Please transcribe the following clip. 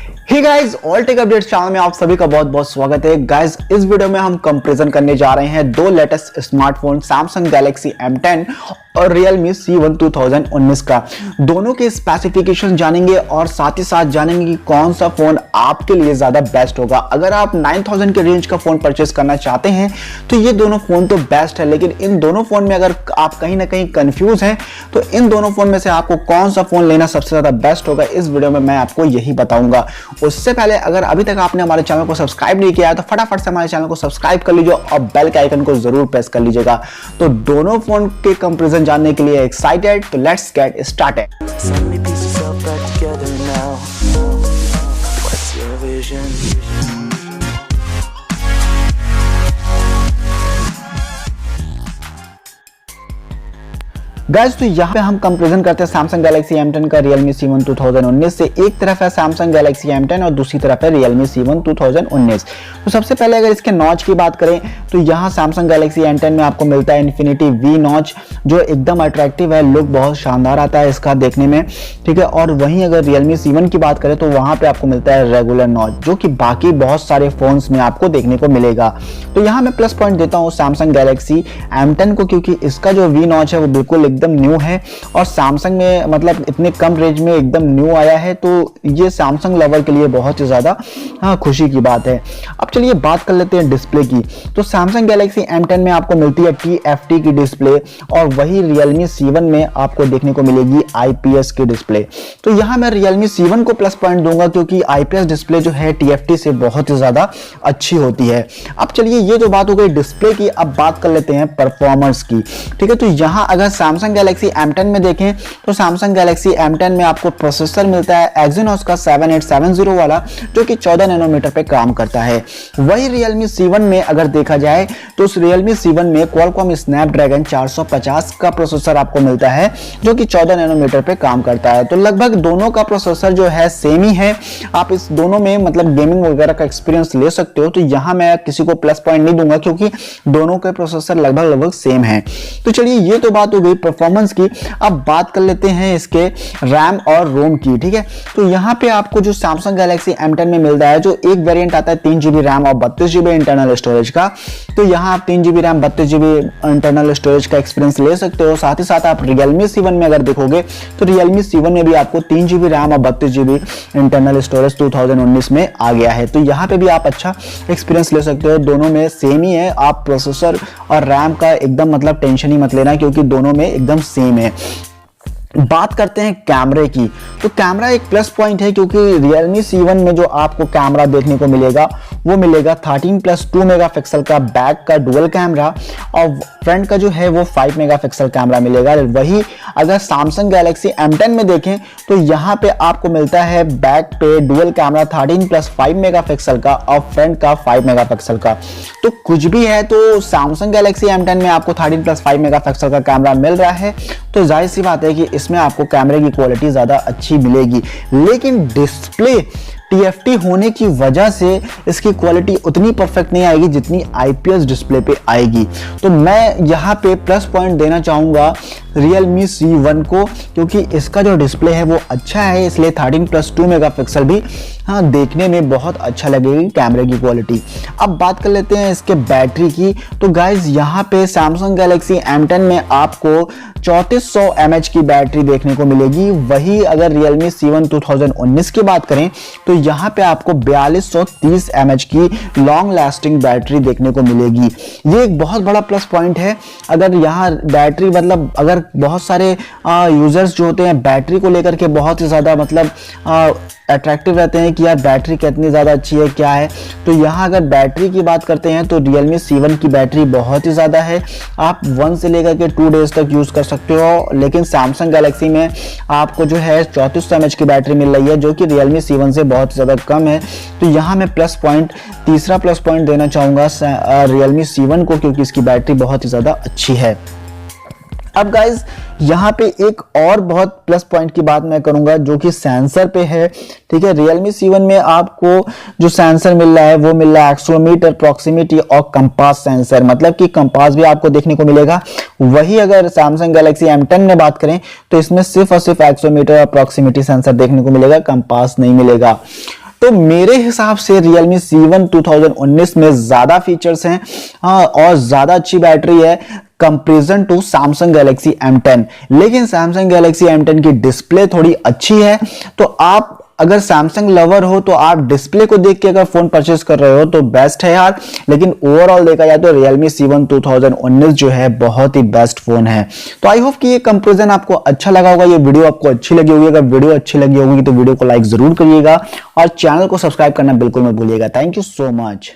हे guys, all tech updates channel में आप सभी का बहुत बहुत स्वागत है। गाइस, इस वीडियो में हम कंपैरिजन करने जा रहे हैं दो latest smartphone Samsung Galaxy M10 और Realme C1 2019 का। दोनों के स्पेसिफिकेशन जानेंगे और साथ ही साथ जानेंगे कि कौन सा फोन आपके लिए ज्यादा बेस्ट होगा। अगर आप 9000 के रेंज का फोन परचेस करना चाहते हैं तो ये दोनों फोन तो बेस्ट है, लेकिन इन दोनों फोन में अगर आप कहीं ना कहीं कंफ्यूज हैं तो इन दोनों फोन में से आपको कौन सा फोन लेना सबसे ज्यादा बेस्ट होगा, इस वीडियो में मैं आपको यही बताऊंगा। उससे पहले अगर अभी तक आपने हमारे चैनल को सब्सक्राइब नहीं किया है तो फटाफट से हमारे चैनल को सब्सक्राइब कर लीजिए और बेल के आइकन को जरूर प्रेस कर लीजिएगा। तो दोनों फोन के कंपैरिजन जानने के लिए एक्साइटेड, तो लेट्स गेट स्टार्टेड। गाइस, तो यहाँ पे हम कंपैरिजन करते हैं सैमसंग गैलेक्सी M10 का Realme C1 2019 से। एक तरफ है सैमसंग गैलेक्सी M10 और दूसरी तरफ है Realme C1 2019। तो सबसे पहले अगर इसके नॉच की बात करें तो यहाँ सैमसंग गैलेक्सी M10 में आपको मिलता है इन्फिनिटी V नॉच, जो एकदम अट्रैक्टिव है, लुक बहुत शानदार आता है इसका देखने में, ठीक है। और वहीं अगर Realme C1 की बात करें तो वहाँ पे आपको मिलता है रेगुलर नॉच, जो कि बाकी बहुत सारे फोन्स में आपको देखने को मिलेगा। तो यहाँ मैं प्लस पॉइंट देता हूँ सैमसंग गैलेक्सी M10 को, क्योंकि इसका जो V नॉच है वो बिल्कुल एकदम न्यू है और सैमसंग में मतलब इतने कम रेंज में एकदम न्यू आया है, तो ये सैमसंग लवर के लिए बहुत ही ज्यादा खुशी की बात है। अब चलिए बात कर लेते हैं डिस्प्ले की। तो सैमसंग गैलेक्सी M10 में आपको मिलती है TFT की डिस्प्ले और वही Realme C1 में आपको देखने को मिलेगी IPS की डिस्प्ले। तो यहां मैं Realme C1 को प्लस पॉइंट दूंगा, क्योंकि IPS डिस्प्ले जो है TFT से बहुत ही ज्यादा अच्छी होती है। अब चलिए, ये जो बात हो गई डिस्प्ले की, अब बात कर लेते हैं परफॉर्मेंस की, ठीक है। तो यहां अगर सैमसंग गैलेक्सी M10 में देखें तो सैमसंग गैलेक्सी M10 में आपको प्रोसेसर मिलता है Exynos का 7870 वाला, जो कि 14 नैनोमीटर पे काम करता है। वही Realme C1 में अगर देखा जाए तो उस Realme C1 में Qualcomm Snapdragon 450 का प्रोसेसर आपको मिलता है, जो कि 14 नैनोमीटर पे काम करता है। तो लगभग दोनों का प्रोसेसर जो है सेम ही है। आप इस दोनों में मतलब गेमिंग वगैरह का एक्सपीरियंस ले सकते हो। तो यहां मैं किसी को प्लस पॉइंट नहीं दूंगा, क्योंकि दोनों के प्रोसेसर लगभग सेम है। तो चलिए, ये तो बात हो गई परफॉर्मेंस की। अब बात कर लेते हैं इसके रैम और रोम की, ठीक है। तो यहाँ पे आपको जो सैमसंग गैलेक्सी M10 में मिलता है, जो एक वेरिएंट आता है 3GB रैम और 32GB इंटरनल स्टोरेज का, तो यहाँ आप 3GB RAM 32GB internal storage का एक्सपीरियंस ले सकते हो। साथ ही साथ आप Realme C1 में अगर देखोगे तो Realme C1 में भी आपको 3GB रैम और 32GB इंटरनल स्टोरेज 2019 में आ गया है। तो यहाँ पे भी आप अच्छा एक्सपीरियंस ले सकते हो। दोनों में सेम ही है। आप प्रोसेसर और रैम का एकदम मतलब टेंशन ही मत लेना, क्योंकि दोनों में एकदम सेम है। बात करते हैं कैमरे की। तो कैमरा एक प्लस पॉइंट है, क्योंकि Realme C1 में जो आपको कैमरा देखने को मिलेगा वो मिलेगा 13+2 मेगापिक्सल का बैक का डुअल कैमरा और फ्रंट का जो है वो 5 मेगापिक्सल कैमरा मिलेगा। वही अगर Samsung Galaxy M10 में देखें तो यहाँ पे आपको मिलता है बैक पे डुअल कैमरा 13+5 मेगापिक्सल का और फ्रंट का 5 मेगापिक्सल का। तो कुछ भी है तो Samsung Galaxy M10 में आपको 13+5 मेगापिक्सल का कैमरा मिल रहा है, तो जाहिर सी बात है कि इसमें आपको कैमरे की क्वालिटी ज्यादा अच्छी मिलेगी। लेकिन डिस्प्ले TFT होने की वजह से इसकी क्वालिटी उतनी परफेक्ट नहीं आएगी जितनी IPS डिस्प्ले पे आएगी। तो मैं यहाँ पे प्लस पॉइंट देना चाहूँगा Realme C1 को, क्योंकि इसका जो डिस्प्ले है वो अच्छा है, इसलिए 13+2 मेगापिक्सल भी देखने में बहुत अच्छा लगेगी कैमरे की क्वालिटी। अब बात कर लेते हैं इसके बैटरी की। तो गाइज, यहाँ पे Samsung Galaxy M10 में आपको 3400 mAh की बैटरी देखने को मिलेगी। वही अगर Realme C1 2019 की बात करें तो यहाँ पे आपको 4230 mAh की लॉन्ग लास्टिंग बैटरी देखने को मिलेगी। ये एक बहुत बड़ा प्लस पॉइंट है। अगर यहाँ बैटरी मतलब अगर बहुत सारे यूजर्स जो होते हैं बैटरी को लेकर के बहुत ही ज़्यादा मतलब अट्रैक्टिव रहते हैं कि यार बैटरी कितनी ज़्यादा अच्छी है क्या है, तो यहाँ अगर बैटरी की बात करते हैं तो Realme C1 की बैटरी बहुत ही ज़्यादा है। आप 1 से लेकर के 2 डेज तक यूज़ कर सकते हो। लेकिन Samsung Galaxy में आपको जो है 3400 mAh की बैटरी मिल रही है, जो कि Realme C1 से बहुत ज़्यादा कम है। तो यहाँ मैं तीसरा प्लस पॉइंट देना चाहूँगा Realme C1 को, क्योंकि इसकी बैटरी बहुत ही ज़्यादा अच्छी है। अब गाइज, यहाँ पे एक और बहुत प्लस पॉइंट की बात मैं करूंगा, जो कि सेंसर पे है, ठीक है। Realme C1 में आपको जो सेंसर मिल रहा है वो मिल रहा है एक्सेलेरोमीटर, प्रॉक्सिमिटी और कंपास सेंसर, मतलब कि कंपास भी आपको देखने को मिलेगा। वही अगर Samsung Galaxy M10 में बात करें तो इसमें सिर्फ और सिर्फ एक्सेलेरोमीटर और प्रॉक्सिमिटी सेंसर देखने को मिलेगा, कंपास नहीं मिलेगा। तो मेरे हिसाब से Realme C1 2019 में ज्यादा फीचर्स हैं और ज्यादा अच्छी बैटरी है comparison to Samsung Galaxy M10। लेकिन Samsung Galaxy M10 की डिस्प्ले थोड़ी अच्छी है, तो आप अगर सैमसंग लवर हो तो आप डिस्प्ले को देख के अगर फोन परचेस कर रहे हो तो बेस्ट है यार। लेकिन ओवरऑल देखा जाए तो Realme C1 2019 जो है बहुत ही बेस्ट फोन है। तो आई होप कि ये कंपैरिजन आपको अच्छा लगा होगा, ये वीडियो आपको अच्छी लगी होगी। अगर वीडियो अच्छी लगी होगी तो वीडियो को लाइक जरूर करिएगा और चैनल को सब्सक्राइब करना बिल्कुल मत भूलिएगा। Thank you so much.